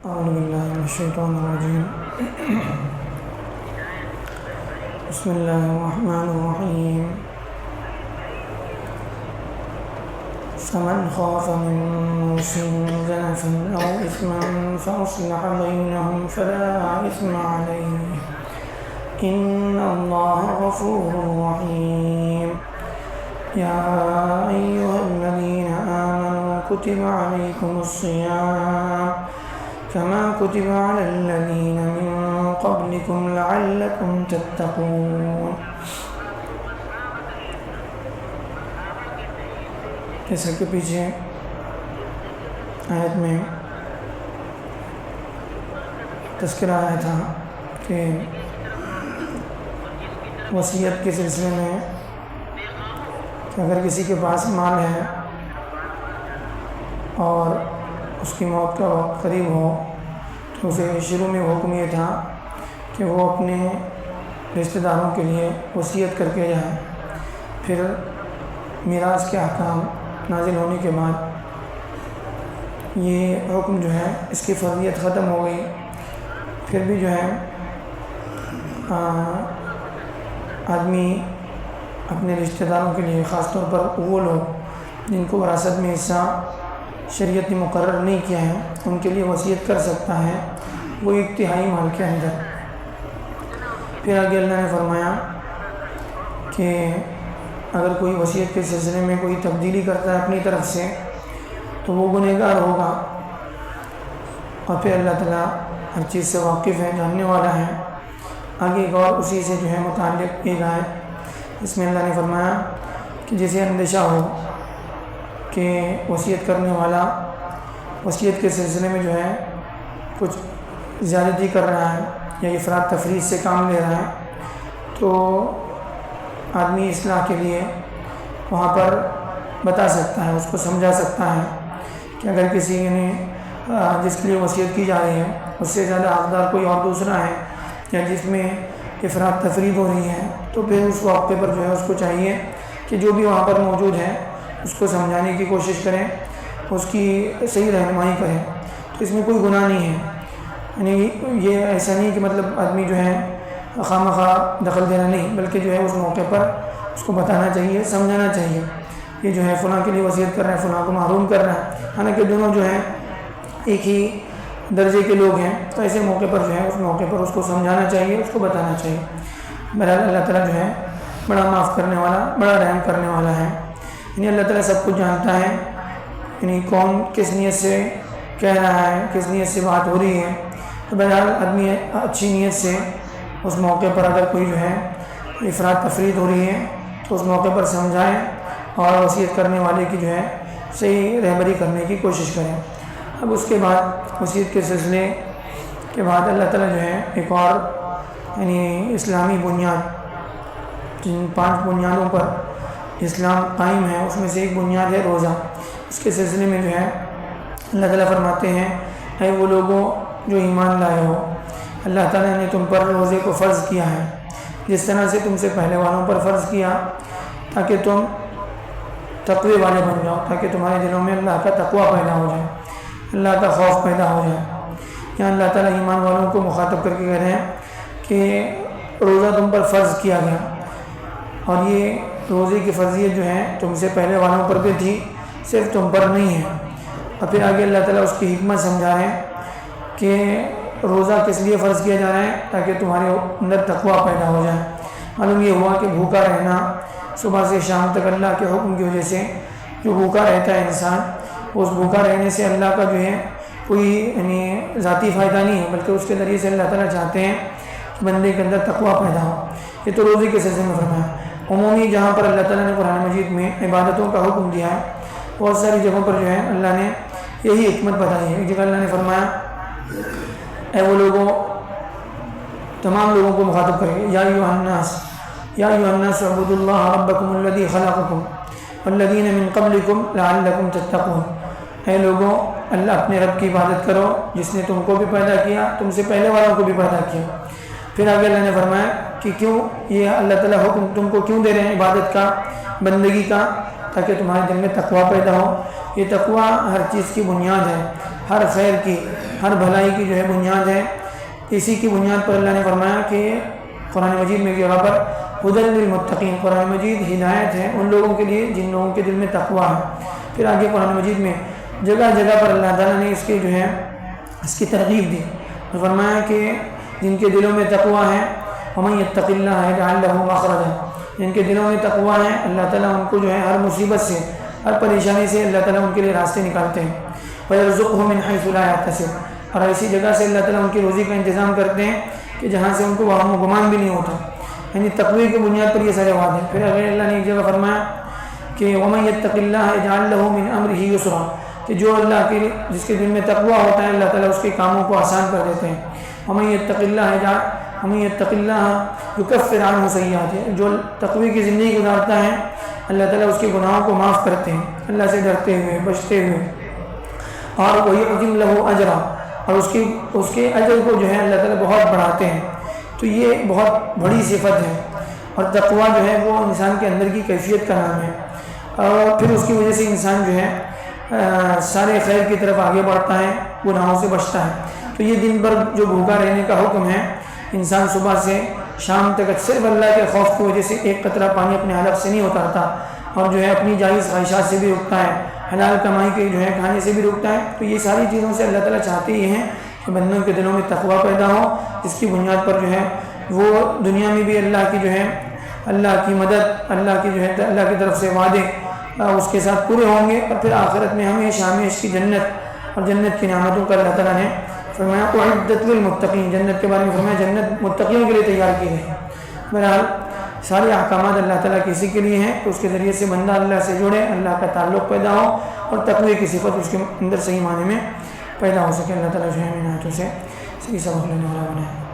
اعوذ باللہ من الشیطان الرجیم بسم اللہ الرحمن الرحیم فمن خاف من موص جنفا او اثما فاصلح بینہم فلا اثم علیہ ان اللہ غفور رحیم یا ایہا الذین آمنوا کتب علیکم الصیام كما كتب على الذين من قبلكم لعلكم تتقون۔ جیسا کہ پیچھے آیت میں تذکرہ آیا تھا کہ وصیت کے سلسلے میں کہ اگر کسی کے پاس مال ہے اور اس کی موت کا وقت قریب ہو تو اسے شروع میں حکم یہ تھا کہ وہ اپنے رشتہ داروں کے لیے وصیت کر کے جائیں۔ پھر میراث کے احکام نازل ہونے کے بعد یہ حکم جو ہے اس کی فرضیت ختم ہو گئی۔ پھر بھی جو ہے آدمی اپنے رشتہ داروں کے لیے، خاص طور پر وہ لوگ جن کو وراثت میں حصہ شریعت نے مقرر نہیں کیا ہے، ان کے لیے وصیت کر سکتا ہے، وہ 1/3 مال کے اندر۔ پھر آگے اللہ نے فرمایا کہ اگر کوئی وصیت کے سلسلے میں کوئی تبدیلی کرتا ہے اپنی طرف سے تو وہ گنہگار ہوگا، اور پھر اللہ تعالیٰ ہر چیز سے واقف ہے، جاننے والا ہے۔ آگے ایک اور اسی سے جو ہے متعلق ایک آیت، اس میں اللہ نے فرمایا کہ جسے اندیشہ ہو کہ وصیت کرنے والا وصیت کے سلسلے میں جو ہے کچھ زیادتی کر رہا ہے یا افراط تفریط سے کام لے رہا ہے، تو آدمی اصلاح کے لیے وہاں پر بتا سکتا ہے، اس کو سمجھا سکتا ہے کہ اگر کسی نے جس کے لیے وصیت کی جا رہی ہے اس سے زیادہ حقدار کوئی اور دوسرا ہے یا جس میں افراط تفریط ہو رہی ہے، تو پھر اس موقع پر جو ہے اس کو چاہیے کہ جو بھی وہاں پر موجود ہے اس کو سمجھانے کی کوشش کریں، اس کی صحیح رہنمائی کریں۔ تو اس میں کوئی گناہ نہیں ہے، یعنی یہ ایسا نہیں کہ مطلب آدمی جو ہے خواہ دخل دینا نہیں، بلکہ جو ہے اس موقع پر اس کو بتانا چاہیے، سمجھانا چاہیے۔ یہ جو ہے فلاں کے لیے وصیت کر رہا ہے، فلاں کو محروم کر رہا ہے، حالانکہ دونوں جو ہیں ایک ہی درجے کے لوگ ہیں، تو ایسے موقع پر جو ہے اس موقع پر اس کو سمجھانا چاہیے، اس کو بتانا چاہیے۔ بہرحال اللہ تعالیٰ جو ہے بڑا معاف کرنے والا، بڑا رحم کرنے والا ہے۔ یعنی اللہ تعالیٰ سب کچھ جانتا ہے، یعنی کون کس نیت سے کہہ رہا ہے، کس نیت سے بات ہو رہی ہے۔ تو بہرحال آدمی اچھی نیت سے اس موقع پر اگر کوئی جو ہے افراط تفریط ہو رہی ہے تو اس موقع پر سمجھائیں اور وصیت کرنے والے کی جو ہے صحیح رہبری کرنے کی کوشش کریں۔ اب اس کے بعد وصیت کے سلسلے کے بعد اللہ تعالیٰ جو ہے ایک اور یعنی اسلامی بنیاد، جن 5 بنیادوں پر اسلام قائم ہے اس میں سے ایک بنیاد ہے روزہ۔ اس کے سلسلے میں جو ہے اللہ تعالیٰ فرماتے ہیں، اے وہ لوگوں جو ایمان لائے ہو، اللہ تعالیٰ نے تم پر روزے کو فرض کیا ہے جس طرح سے تم سے پہلے والوں پر فرض کیا، تاکہ تم تقوی والے بن جاؤ، تاکہ تمہارے دلوں میں اللہ کا تقوی پیدا ہو جائے، اللہ کا خوف پیدا ہو جائے۔ یہاں اللہ تعالیٰ ایمان والوں کو مخاطب کر کے کہہ رہے ہیں کہ روزہ تم پر فرض کیا گیا، اور یہ روزے کی فرضیت جو ہے تم سے پہلے والوں پر بھی تھی، صرف تم پر نہیں ہے۔ اور پھر آگے اللہ تعالیٰ اس کی حکمت سمجھا رہے ہیں کہ روزہ کس لیے فرض کیا جا رہا ہے، تاکہ تمہارے اندر تقوی پیدا ہو جائے۔ معلوم یہ ہوا کہ بھوکا رہنا صبح سے شام تک اللہ کے حکم کی وجہ سے، جو بھوکا رہتا ہے انسان، اس بھوکا رہنے سے اللہ کا جو ہے کوئی یعنی ذاتی فائدہ نہیں ہے، بلکہ اس کے ذریعے سے اللہ تعالیٰ چاہتے ہیں کہ بندے کے اندر تقوی پیدا ہو۔ یہ تو روزے کے سلسلے میں فرمایا۔ عمومی جہاں پر اللہ تعالیٰ نے قرآن مجید میں عبادتوں کا حکم دیا ہے، بہت ساری جگہوں پر جو ہے اللہ نے یہی حکمت بتائی ہے۔ ایک جگہ اللہ نے فرمایا، اے وہ لوگوں، تمام لوگوں کو مخاطب کریں گے، یا ایھا الناس اعبدوا اللہ ربکم الذی خلقکم والذین من قبلکم لعلکم تتقون۔ اے لوگوں، اللہ اپنے رب کی عبادت کرو جس نے تم کو بھی پیدا کیا، تم سے پہلے والوں کو بھی پیدا کیا۔ پھر آگے اللہ نے فرمایا کہ کیوں یہ اللہ تعالیٰ حکم تم کو کیوں دے رہے ہیں عبادت کا، بندگی کا، تاکہ تمہارے دل میں تقوی پیدا ہو۔ یہ تقوی ہر چیز کی بنیاد ہے، ہر خیر کی، ہر بھلائی کی جو ہے بنیاد ہے۔ اسی کی بنیاد پر اللہ نے فرمایا کہ قرآن مجید میں ایک جگہ پر ہدی للمتقین، قرآن مجید ہدایت ہے ان لوگوں کے لیے جن لوگوں کے دل میں تقویٰ ہے۔ پھر آگے قرآن مجید میں جگہ جگہ پر اللہ تعالیٰ نے اس کی ترغیب دی، فرمایا کہ جن کے دلوں میں تقویٰ ہے وَمَن يَتَّقِ اللَّهَ يَجْعَل لَّهُ مَخْرَجًا، جن کے دلوں میں تقویٰ ہے اللہ تعالیٰ ان کو جو ہے ہر مصیبت سے، ہر پریشانی سے اللہ تعالیٰ ان کے لیے راستے نکالتے ہیں۔ وَيَرْزُقْهُ مِنْ حَيْثُ لَا يَحْتَسِبُ، اور ایسی جگہ سے اللہ تعالیٰ ان کی روزی کا انتظام کرتے ہیں کہ جہاں سے ان کو وہم و گمان بھی نہیں ہوتا، یعنی تقوی کی بنیاد پر یہ سارے وعدے ہیں۔ پھر اگر اللہ نے ایک جگہ فرمایا کہ وَمَن يَتَّقِ اللَّهَ يَجْعَل لَّهُ مِنْ أَمْرِهِ يُسْرًا، کہ جو اللہ کے جس کے دل میں تقویٰ ہوتا ہے اللہ تعالیٰ اس کے کاموں کو آسان کر دیتے ہیں۔ وَمَن يَتَّقِ اللَّهَ يُكَفِّرْ عَنْهُ سَيِّئَاتِهِ، جو تقوی کی زندگی گزارتا ہے اللہ تعالیٰ اس کے گناہوں کو معاف کرتے ہیں، اللہ سے ڈرتے ہوئے بچتے ہوئے، اور وَيُعْظِمْ لَهُ أَجْرًا، اور اس کے اجر کو جو ہے اللہ تعالیٰ بہت بڑھاتے ہیں۔ تو یہ بہت بڑی صفت ہے، اور تقویٰ جو ہے وہ انسان کے اندر کی کیفیت کا نام ہے، اور پھر اس کی وجہ سے انسان جو ہے سارے خیر کی طرف آگے بڑھتا ہے، گناہوں سے بچتا ہے۔ تو یہ دن بھر جو بھوکا رہنے کا حکم ہے، انسان صبح سے شام تک صرف اللہ کے خوف کی وجہ سے ایک قطرہ پانی اپنے حلق سے نہیں اتارتا، اور جو ہے اپنی جائز خواہشات سے بھی رکتا ہے، حلال کمائی کے جو ہے کھانے سے بھی رکتا ہے۔ تو یہ ساری چیزوں سے اللہ تعالیٰ چاہتے ہی ہیں کہ بندوں کے دلوں میں تقویٰ پیدا ہو، اس کی بنیاد پر جو ہے وہ دنیا میں بھی اللہ کی جو ہے اللہ کی مدد، اللہ کی جو ہے اللہ کی طرف سے وعدے اس کے ساتھ پورے ہوں گے، اور پھر آخرت میں ہمیشہ ہمیشہ کی جنت اور جنت کی نعمتوں کا اللہ تعالیٰ نے فرمایا اعدت للمتقین، جنت کے بارے میں فرمایا جنت متقیوں کے لیے تیار کی گئی ہے۔ بہرحال سارے احکامات اللہ تعالیٰ کسی کے لیے ہیں، تو اس کے ذریعے سے بندہ اللہ سے جڑے، اللہ کا تعلق پیدا ہو، اور تقوی کی صفت اس کے اندر صحیح معنی میں پیدا ہو سکے۔ اللہ تعالیٰ جو ہے ان آیتوں سے صحیح سبق لینے والا بنائے۔